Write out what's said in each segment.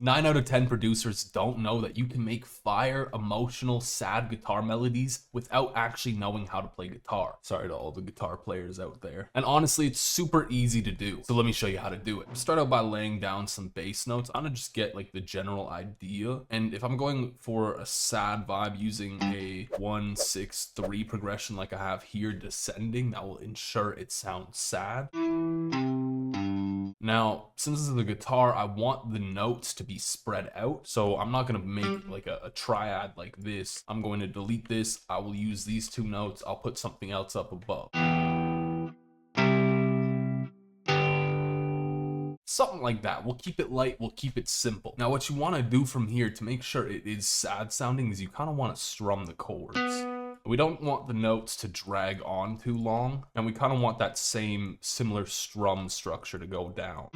9 out of 10 producers don't know that you can make fire, emotional, sad guitar melodies without actually knowing how to play guitar. Sorry to all the guitar players out there. And honestly, it's super easy to do. So let me show you how to do it. Start out by laying down some bass notes. I'm gonna just get like the general idea. And if I'm going for a sad vibe using a 1-6-3 progression like I have here descending, that will ensure it sounds sad. Now, since this is the guitar, I want the notes to be spread out. So I'm not gonna make like a triad like this. I'm going to delete this. I will use these two notes. I'll put something else up above. Something like that. We'll keep it light, we'll keep it simple. Now what you wanna do from here to make sure it is sad sounding is you kinda wanna strum the chords. We don't want the notes to drag on too long, and we kind of want that same similar strum structure to go down.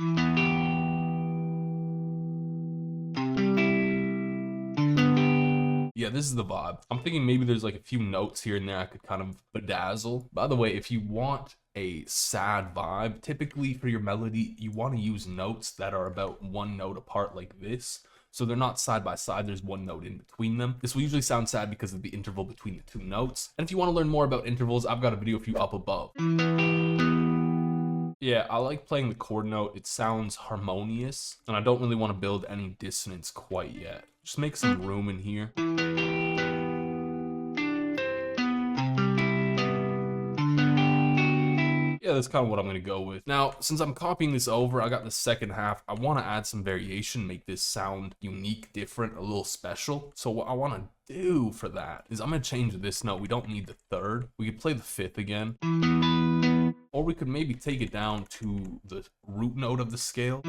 Yeah, this is the vibe. I'm thinking maybe there's like a few notes here and there I could kind of bedazzle. By the way, if you want a sad vibe, typically for your melody, you want to use notes that are about one note apart like this. So they're not side by side, there's one note in between them. This will usually sound sad because of the interval between the two notes. And if you want to learn more about intervals, I've got a video for you up above. Yeah, I like playing the chord note. It sounds harmonious, and I don't really want to build any dissonance quite yet. Just make some room in here. Yeah, that's kind of what I'm going to go with. Now, since I'm copying this over, I got the second half. I want to add some variation, make this sound unique, different, a little special. So what I want to do for that is I'm going to change this note. We don't need the third. We could play the fifth again. Or we could maybe take it down to the root note of the scale.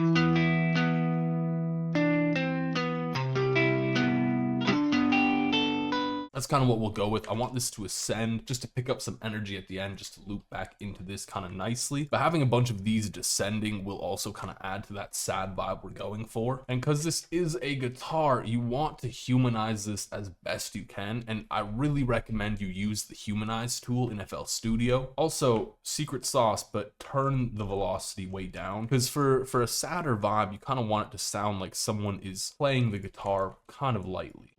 That's kind of what we'll go with. I want this to ascend just to pick up some energy at the end, just to loop back into this kind of nicely. But having a bunch of these descending will also kind of add to that sad vibe we're going for. And because this is a guitar, you want to humanize this as best you can. And I really recommend you use the humanize tool in FL Studio. Also, secret sauce, but turn the velocity way down. Because for a sadder vibe, you kind of want it to sound like someone is playing the guitar kind of lightly.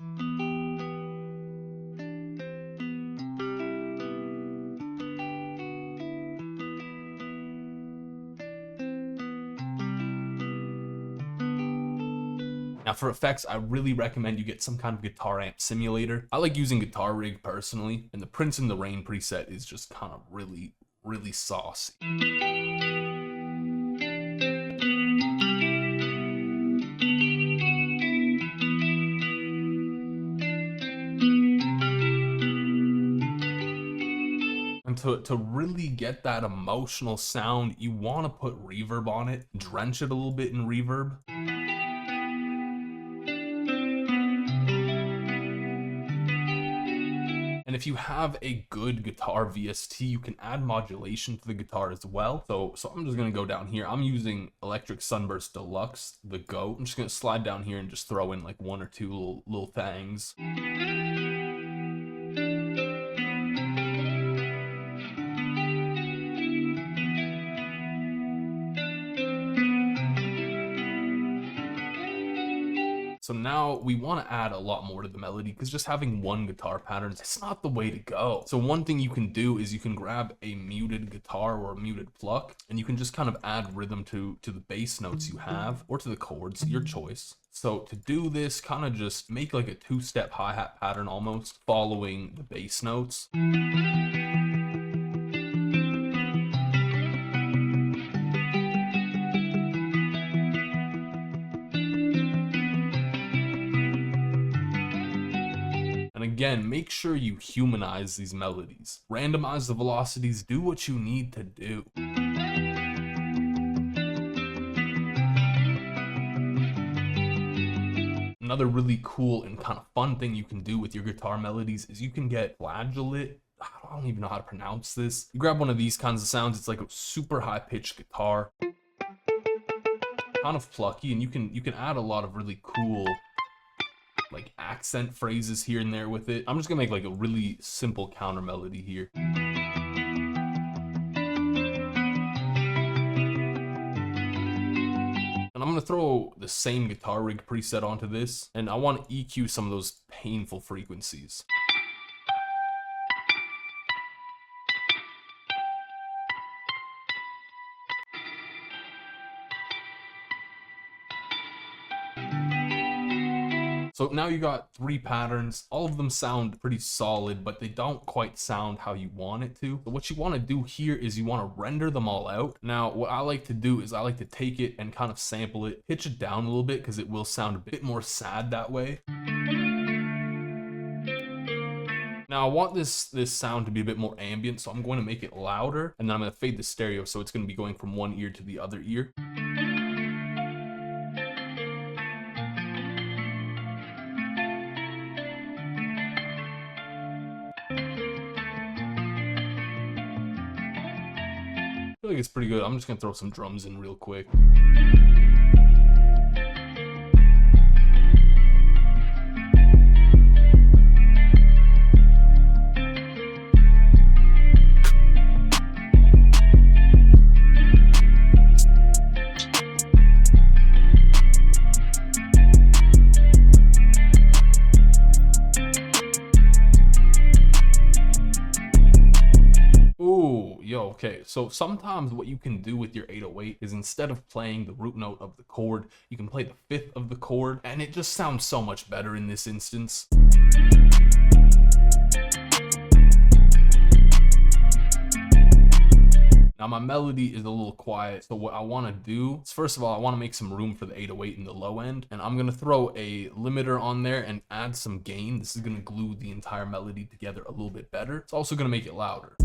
Now for effects, I really recommend you get some kind of guitar amp simulator. I like using Guitar Rig personally, and the Prince in the Rain preset is just kind of really, really saucy. And to really get that emotional sound, you want to put reverb on it, drench it a little bit in reverb. And if you have a good guitar VST, you can add modulation to the guitar as well. So I'm just gonna go down here. I'm using Electric Sunburst Deluxe, the GOAT. I'm just gonna slide down here and just throw in like one or two little things. So now we want to add a lot more to the melody because just having one guitar pattern, it's not the way to go. So one thing you can do is you can grab a muted guitar or a muted pluck, and you can just kind of add rhythm to the bass notes you have, or to the chords, your choice. So to do this, kind of just make like a two-step hi-hat pattern almost, following the bass notes. Again, make sure you humanize these melodies. Randomize the velocities, do what you need to do. Another really cool and kind of fun thing you can do with your guitar melodies is you can get flageolet. I don't even know how to pronounce this. You grab one of these kinds of sounds, it's like a super high-pitched guitar. Kind of plucky, and you can add a lot of really cool like accent phrases here and there with it. I'm just gonna make like a really simple counter melody here. And I'm gonna throw the same guitar rig preset onto this, and I want to EQ some of those painful frequencies. So now you got 3 patterns. All of them sound pretty solid, but they don't quite sound how you want it to. So what you want to do here is you want to render them all out. Now, what I like to do is I like to take it and kind of sample it, pitch it down a little bit because it will sound a bit more sad that way. Now I want this sound to be a bit more ambient, so I'm going to make it louder, and then I'm going to fade the stereo, so it's going to be going from one ear to the other ear. I feel like it's pretty good. I'm just gonna throw some drums in real quick. Okay, so sometimes what you can do with your 808 is instead of playing the root note of the chord, you can play the 5th of the chord, and it just sounds so much better in this instance. Now my melody is a little quiet, so what I want to do is, first of all, I want to make some room for the 808 in the low end, and I'm going to throw a limiter on there and add some gain. This is going to glue the entire melody together a little bit better. It's also going to make it louder.